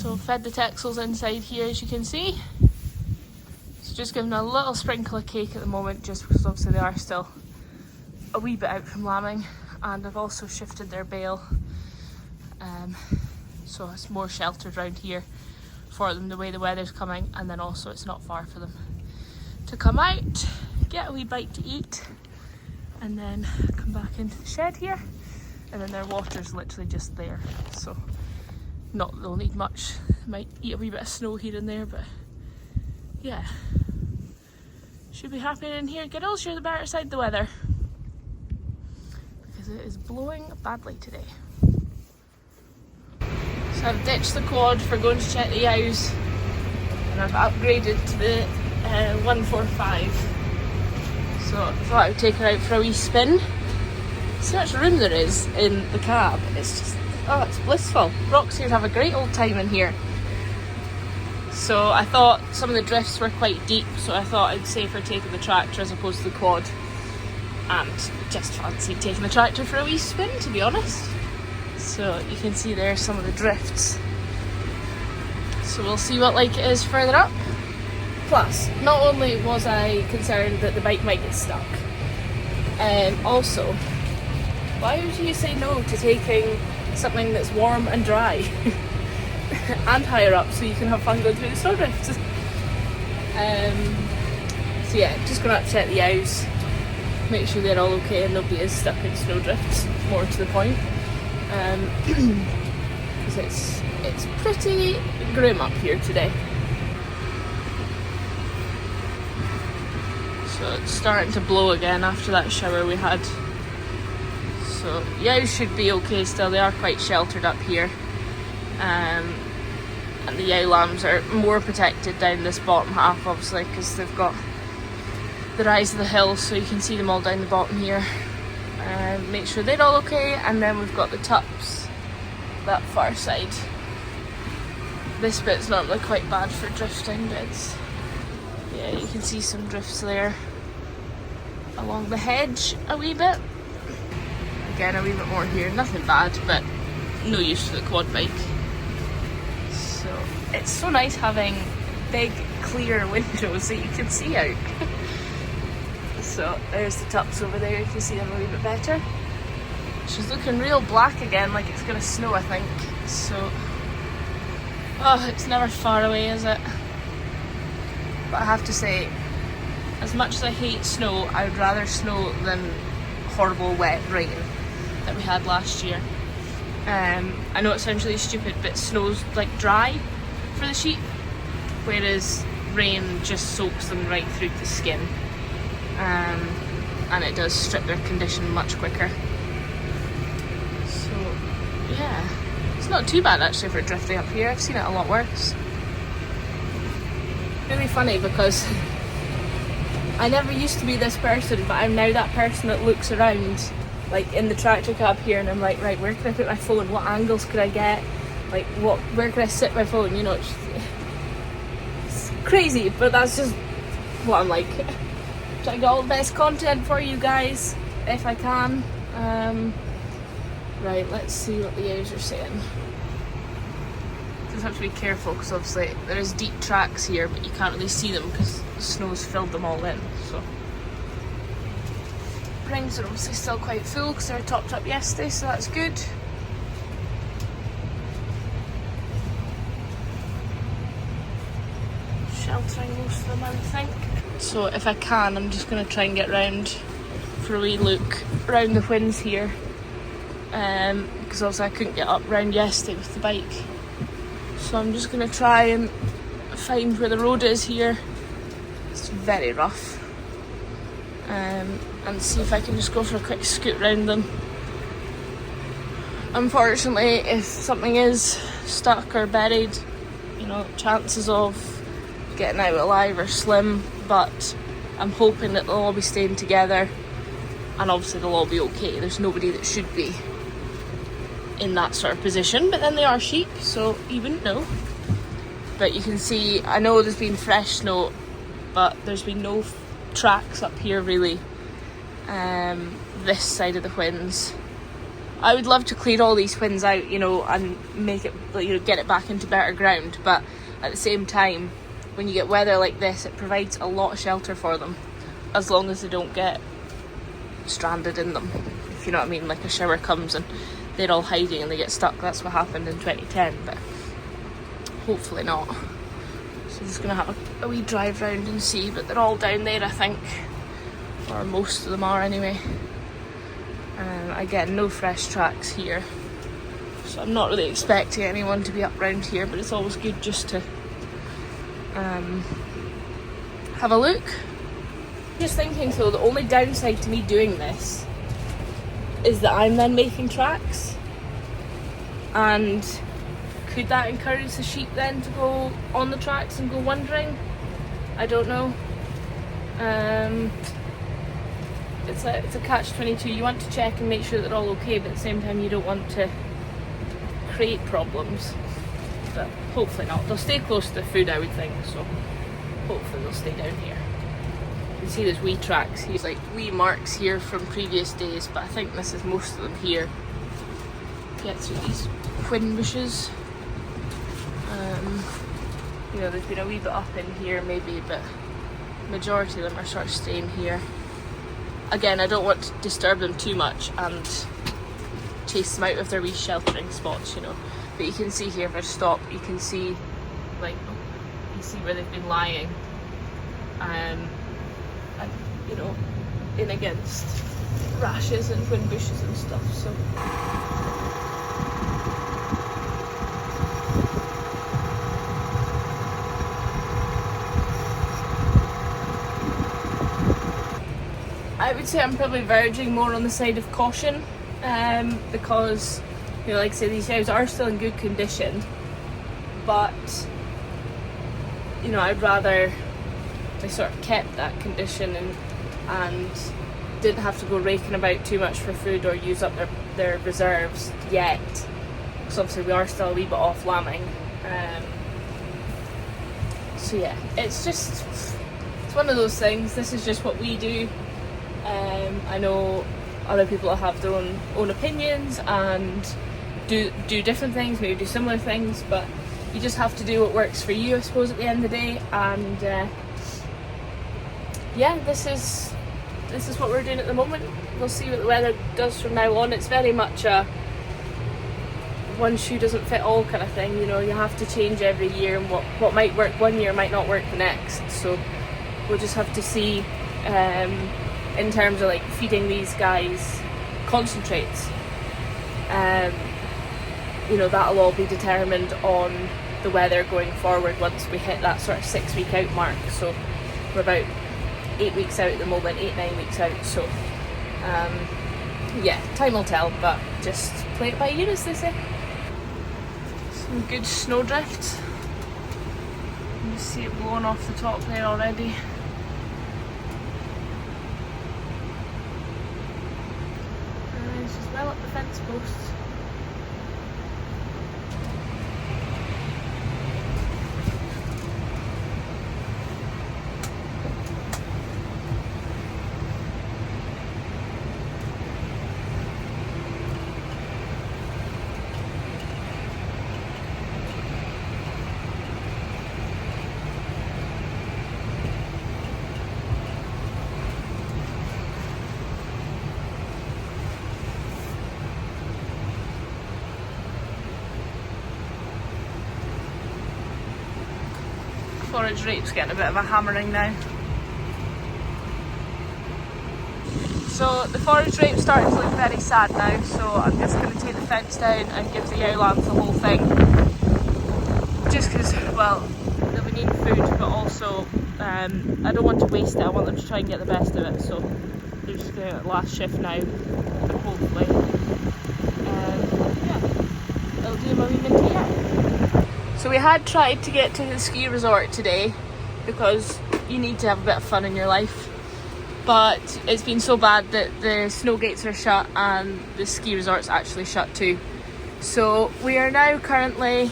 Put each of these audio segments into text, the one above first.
So fed the Texels inside here, as you can see. So just giving a little sprinkle of cake at the moment, just because obviously they are still a wee bit out from lambing, and I've also shifted their bale, so it's more sheltered around here for them the way the weather's coming, and then also it's not far for them to come out, get a wee bite to eat, and then come back into the shed here, and then their water's literally just there, so they'll need much. Might eat a wee bit of snow here and there, but yeah, should be happening in here. Giddles, you're the better side of the weather, because it is blowing badly today. So I've ditched the quad for going to check the yows, and I've upgraded to the 145. So I thought I would take her out for a wee spin. See how much room there is in the cab. It's just, oh, it's blissful. Roxy would have a great old time in here. So I thought some of the drifts were quite deep, so I thought I'd safer taking the tractor as opposed to the quad, and just fancied taking the tractor for a wee spin, to be honest. So you can see there some of the drifts. So we'll see what like it is further up. Plus, not only was I concerned that the bike might get stuck, also, why would you say no to taking something that's warm and dry and higher up so you can have fun going through the snowdrifts? So yeah, just going to check the yows, make sure they're all okay and nobody is stuck in snowdrifts, more to the point. Because it's pretty grim up here today. So it's starting to blow again after that shower we had. So yows should be okay still, they are quite sheltered up here. And the yow lambs are more protected down this bottom half, obviously, because they've got the rise of the hill, so you can see them all down the bottom here. Make sure they're all okay, and then we've got the tups that far side. This bit's normally quite bad for drifting bits. Yeah, you can see some drifts there along the hedge a wee bit. Again, a wee bit more here, nothing bad, but no use for the quad bike. So it's so nice having big clear windows that you can see out. So there's the tups over there, you can see them a wee bit better. She's looking real black again, like it's gonna snow, I think. So, oh, it's never far away, is it? But I have to say, as much as I hate snow, I would rather snow than horrible wet rain that we had last year. I know it sounds really stupid, but snow's like dry for the sheep, whereas rain just soaks them right through the skin. And it does strip their condition much quicker. So yeah, it's not too bad actually for drifting up here. I've seen it a lot worse. Really funny because I never used to be this person, but I'm now that person that looks around like in the tractor cab here, and I'm like, right, where can I put my phone? What angles could I get? Like, where can I sit my phone? You know, it's crazy, but that's just what I'm like. Try to get all the best content for you guys if I can. Right, let's see what the yows are saying. Just have to be careful because obviously there is deep tracks here, but you can't really see them because the snow's filled them all in. So rings are obviously still quite full because they were topped up yesterday, so that's good. Sheltering most of them, I would think. So if I can, I'm just going to try and get round for a wee look around the whins here, because also I couldn't get up round yesterday with the bike. So I'm just going to try and find where the road is here. It's very rough. And see if I can just go for a quick scoot round them. Unfortunately, if something is stuck or buried, you know, chances of getting out alive are slim, but I'm hoping that they'll all be staying together, and obviously they'll all be okay. There's nobody that should be in that sort of position, but then they are sheep, so you wouldn't know. But you can see, I know there's been fresh snow, but there's been no tracks up here really, this side of the whins, I would love to clear all these twins out, you know, and make it, you know, get it back into better ground. But at the same time, when you get weather like this, it provides a lot of shelter for them, as long as they don't get stranded in them, if you know what I mean. Like a shower comes and they're all hiding and they get stuck. That's what happened in 2010, but hopefully not. So I'm just gonna have a wee drive round and see, but they're all down there, I think, or most of them are anyway. Again, no fresh tracks here, so I'm not really expecting anyone to be up round here, but it's always good just to have a look. Just thinking, so the only downside to me doing this is that I'm then making tracks, and could that encourage the sheep then to go on the tracks and go wandering? I don't know. It's a catch-22. You want to check and make sure they're all okay, but at the same time you don't want to create problems. But hopefully not. They'll stay close to the food, I would think, so hopefully they'll stay down here. You can see there's wee tracks. There's like wee marks here from previous days, but I think this is most of them here. Get through these quin bushes. You know, there's been a wee bit up in here maybe, but majority of them are sort of staying here. Again, I don't want to disturb them too much and chase them out of their wee sheltering spots, you know. But you can see here, if I stop, you can see, like, you see where they've been lying. And, you know, in against rashes and wind bushes and stuff, so. I would say I'm probably verging more on the side of caution, because, you know, like I say, these cows are still in good condition, but, you know, I'd rather they sort of kept that condition and didn't have to go raking about too much for food or use up their reserves yet, because obviously we are still a wee bit off lambing. So yeah, it's one of those things. This is just what we do. I know other people have their own opinions and do different things, maybe do similar things, but you just have to do what works for you, I suppose, at the end of the day. And yeah, this is what we're doing at the moment. We'll see what the weather does from now on. It's very much a one shoe doesn't fit all kind of thing, you know. You have to change every year, and what might work one year might not work the next. So we'll just have to see. In terms of like feeding these guys concentrates, you know, that'll all be determined on the weather going forward once we hit that sort of 6 week out mark. So we're about 8 weeks out at the moment, 8-9 weeks out. So yeah, time will tell, but just play it by ear, as they say. Some good snowdrift. You see it blowing off the top there already. Well up the fence posts. Forage rape's getting a bit of a hammering now. So the forage rape's starting to look very sad now, so I'm just going to take the fence down and give the ewe lambs the whole thing. Just because, well, they'll be needing food, but also I don't want to waste it. I want them to try and get the best of it, so they're just going to last shift now, but hopefully yeah, it'll do my wee minty yet. So we had tried to get to the ski resort today because you need to have a bit of fun in your life, but it's been so bad that the snow gates are shut and the ski resort's actually shut too. So we are now currently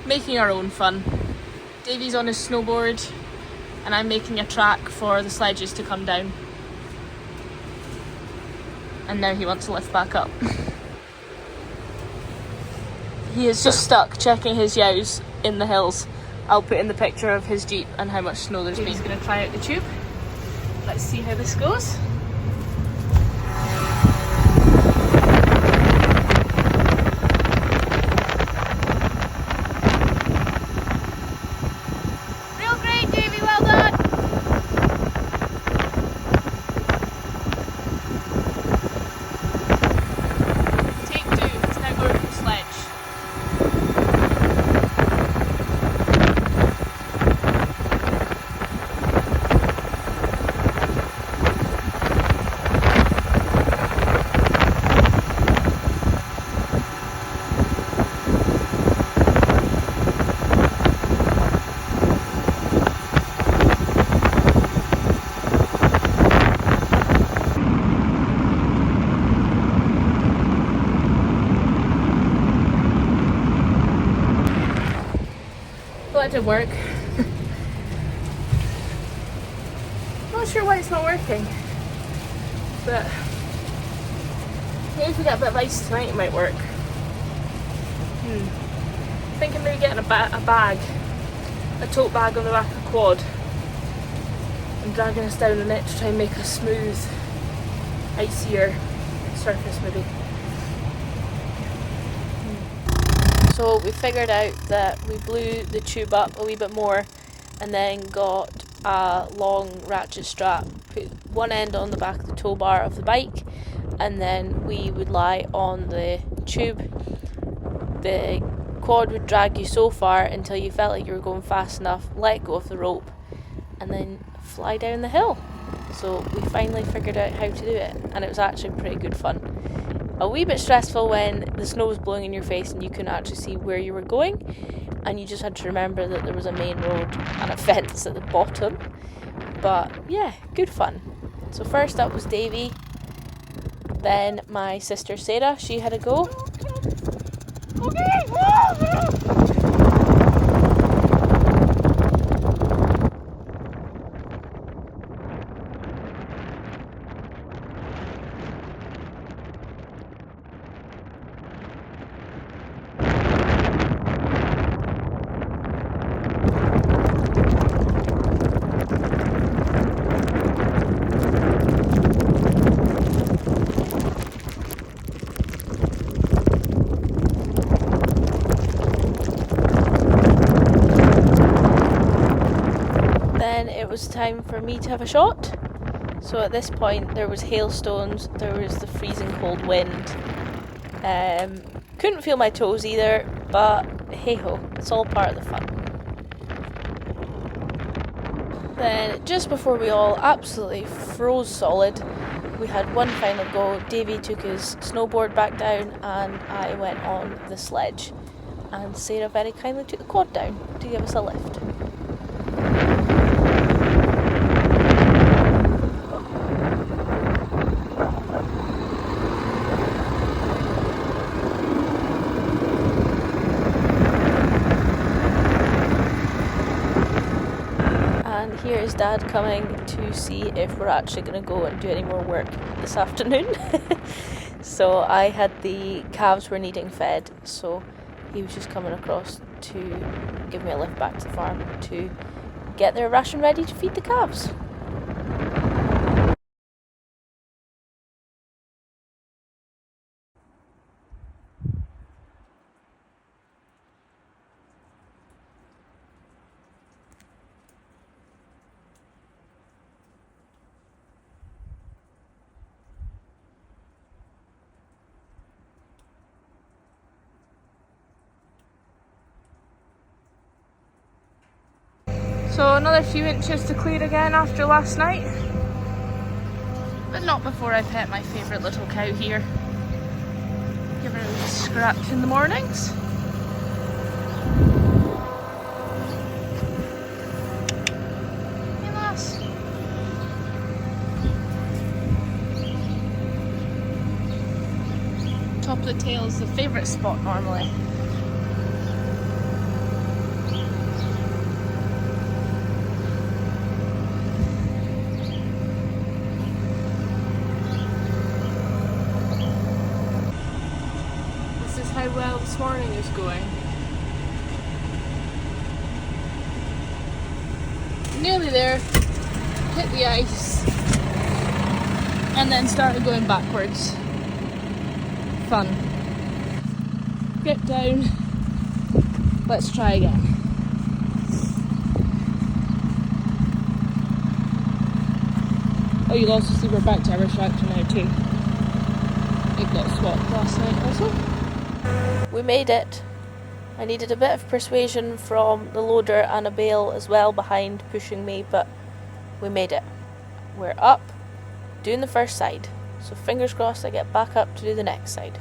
making our own fun. Davey's on his snowboard and I'm making a track for the sledges to come down. And now he wants to lift back up. He is just stuck checking his yows in the hills. I'll put in the picture of his Jeep and how much snow there's been. He's going to try out the tube. Let's see how this goes. Real great, Davey, well done! Take 2, it's now going from sledge. Well, that did work. Not sure why it's not working, but maybe if we get a bit of ice tonight it might work. Thinking maybe getting a bag, a tote bag on the back of the quad and dragging us down in it to try and make a smooth, icier surface maybe. So we figured out that we blew the tube up a wee bit more and then got a long ratchet strap, put one end on the back of the tow bar of the bike, and then we would lie on the tube. The quad would drag you so far until you felt like you were going fast enough, let go of the rope, and then fly down the hill. So we finally figured out how to do it, and it was actually pretty good fun. A wee bit stressful when the snow was blowing in your face and you couldn't actually see where you were going, and you just had to remember that there was a main road and a fence at the bottom. But yeah, good fun. So first up was Davey, then my sister Sarah, she had a go. It was time for me to have a shot. So at this point there was hailstones, there was the freezing cold wind. Couldn't feel my toes either, but hey ho, it's all part of the fun. Then just before we all absolutely froze solid, we had one final go. Davey took his snowboard back down and I went on the sledge, and Sarah very kindly took the quad down to give us a lift. Here is Dad coming to see if we're actually going to go and do any more work this afternoon. So I had the calves were needing fed, so he was just coming across to give me a lift back to the farm to get their ration ready to feed the calves. So another few inches to clear again after last night. But not before I pet my favourite little cow here. Give her a wee scratch in the mornings. Hey lass. Top of the tail is the favourite spot normally. How well the this morning is going. Nearly there, hit the ice, and then started going backwards. Fun. Grip down. Let's try again. Oh, you'll also see we're back to our structure now too. It got swapped last night also. We made it. I needed a bit of persuasion from the loader and a bale as well behind pushing me, but we made it. We're up, doing the first side. So fingers crossed I get back up to do the next side.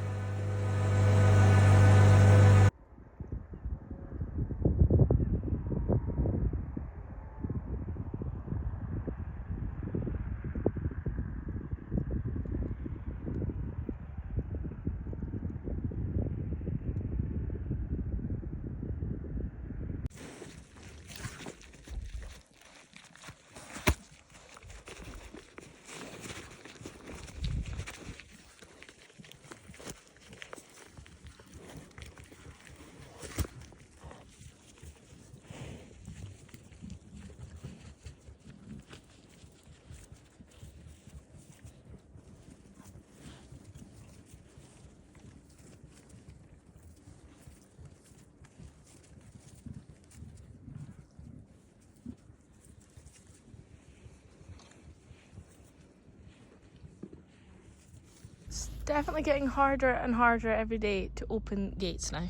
Definitely getting harder and harder every day to open gates now,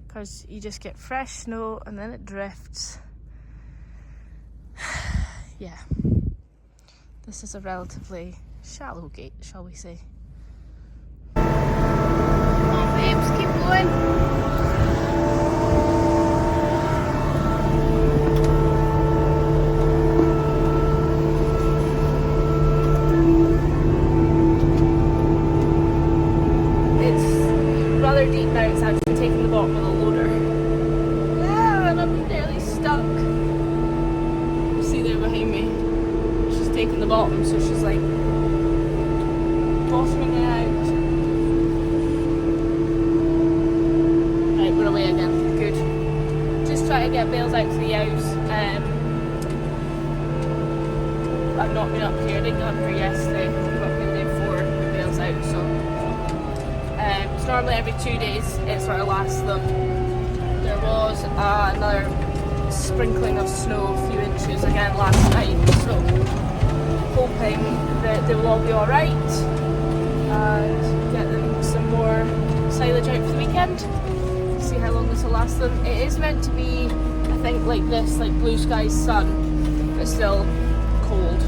because you just get fresh snow and then it drifts. Yeah, this is a relatively shallow gate, shall we say. Come on babes, keep going. Deep now, it's actually taking the bottom of the loader. Yeah, and I'm nearly stuck. You see there behind me, she's taking the bottom, so she's like bottoming it out. Right, we're away again. Good. Just try to get bales out to the Yows. I've not been up here. I didn't get up here yesterday, but the day before the bales out, so. It's normally every 2 days it sort of lasts them. There was another sprinkling of snow, a few inches again last night, so hoping that they will all be alright and get them some more silage out for the weekend. See how long this will last them. It is meant to be, I think, like this, like blue skies, sun, but still cold.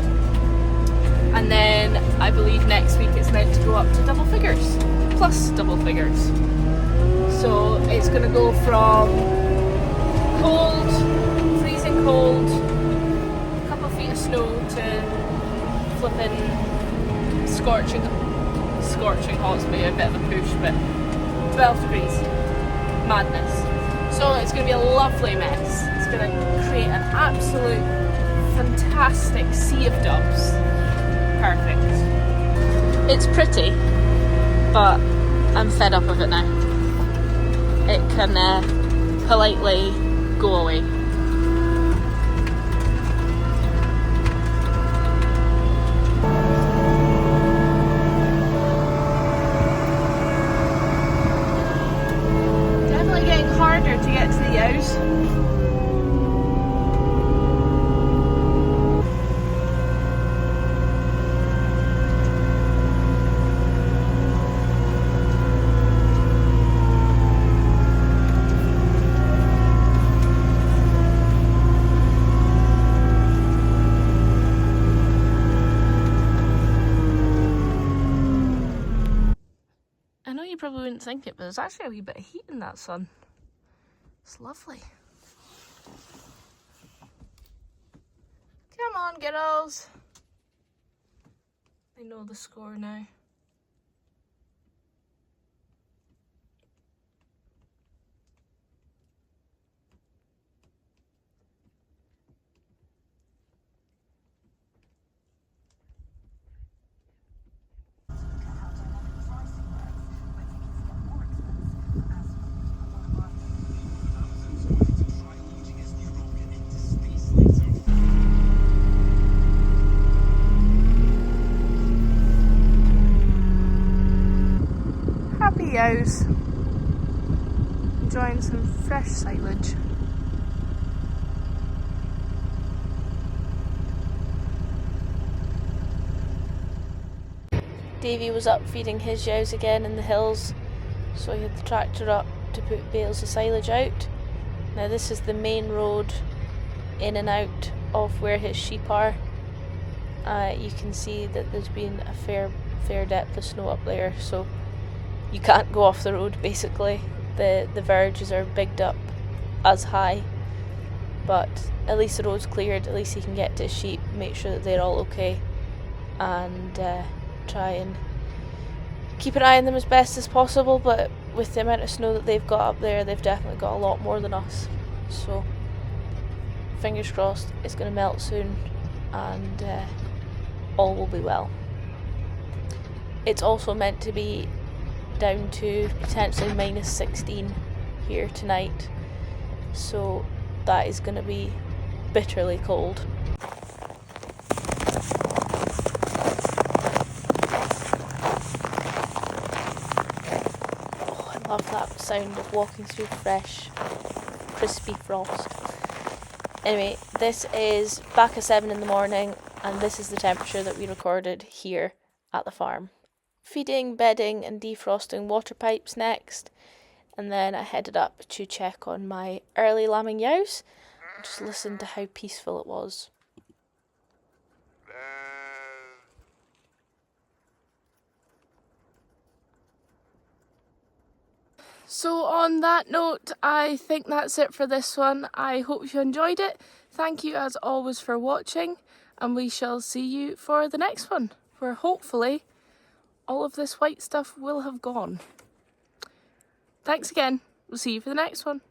And then I believe next week it's meant to go up to double figures. Plus double figures. So it's going to go from cold, freezing cold, a couple of feet of snow to flipping scorching hot. It's maybe a bit of a push, but 12 degrees. Madness. So it's going to be a lovely mess. It's going to create an absolute fantastic sea of dubs. Perfect. It's pretty, but I'm fed up of it now. It can politely go away. Definitely getting harder to get to the Yows. You probably wouldn't think it, but there's actually a wee bit of heat in that sun. It's lovely. Come on, kiddos. I know the score now. ewes enjoying some fresh silage. Davy was up feeding his ewes again in the hills, so he had the tractor up to put bales of silage out. Now this is the main road in and out of where his sheep are. You can see that there's been a fair depth of snow up there, so you can't go off the road basically. The verges are bigged up as high, but at least the road's cleared, at least he can get to his sheep, make sure that they're all okay, and try and keep an eye on them as best as possible. But with the amount of snow that they've got up there, they've definitely got a lot more than us, so fingers crossed it's going to melt soon and all will be well. It's also meant to be down to potentially -16 here tonight, so that is going to be bitterly cold. Oh, I love that sound of walking through fresh, crispy frost. Anyway, this is back at 7 in the morning, and this is the temperature that we recorded here at the farm. Feeding, bedding and defrosting water pipes next, and then I headed up to check on my early lambing ewes. Just listen to how peaceful it was. So on that note, I think that's it for this one. I hope you enjoyed it. Thank you as always for watching, and we shall see you for the next one, where hopefully all of this white stuff will have gone. Thanks again. We'll see you for the next one.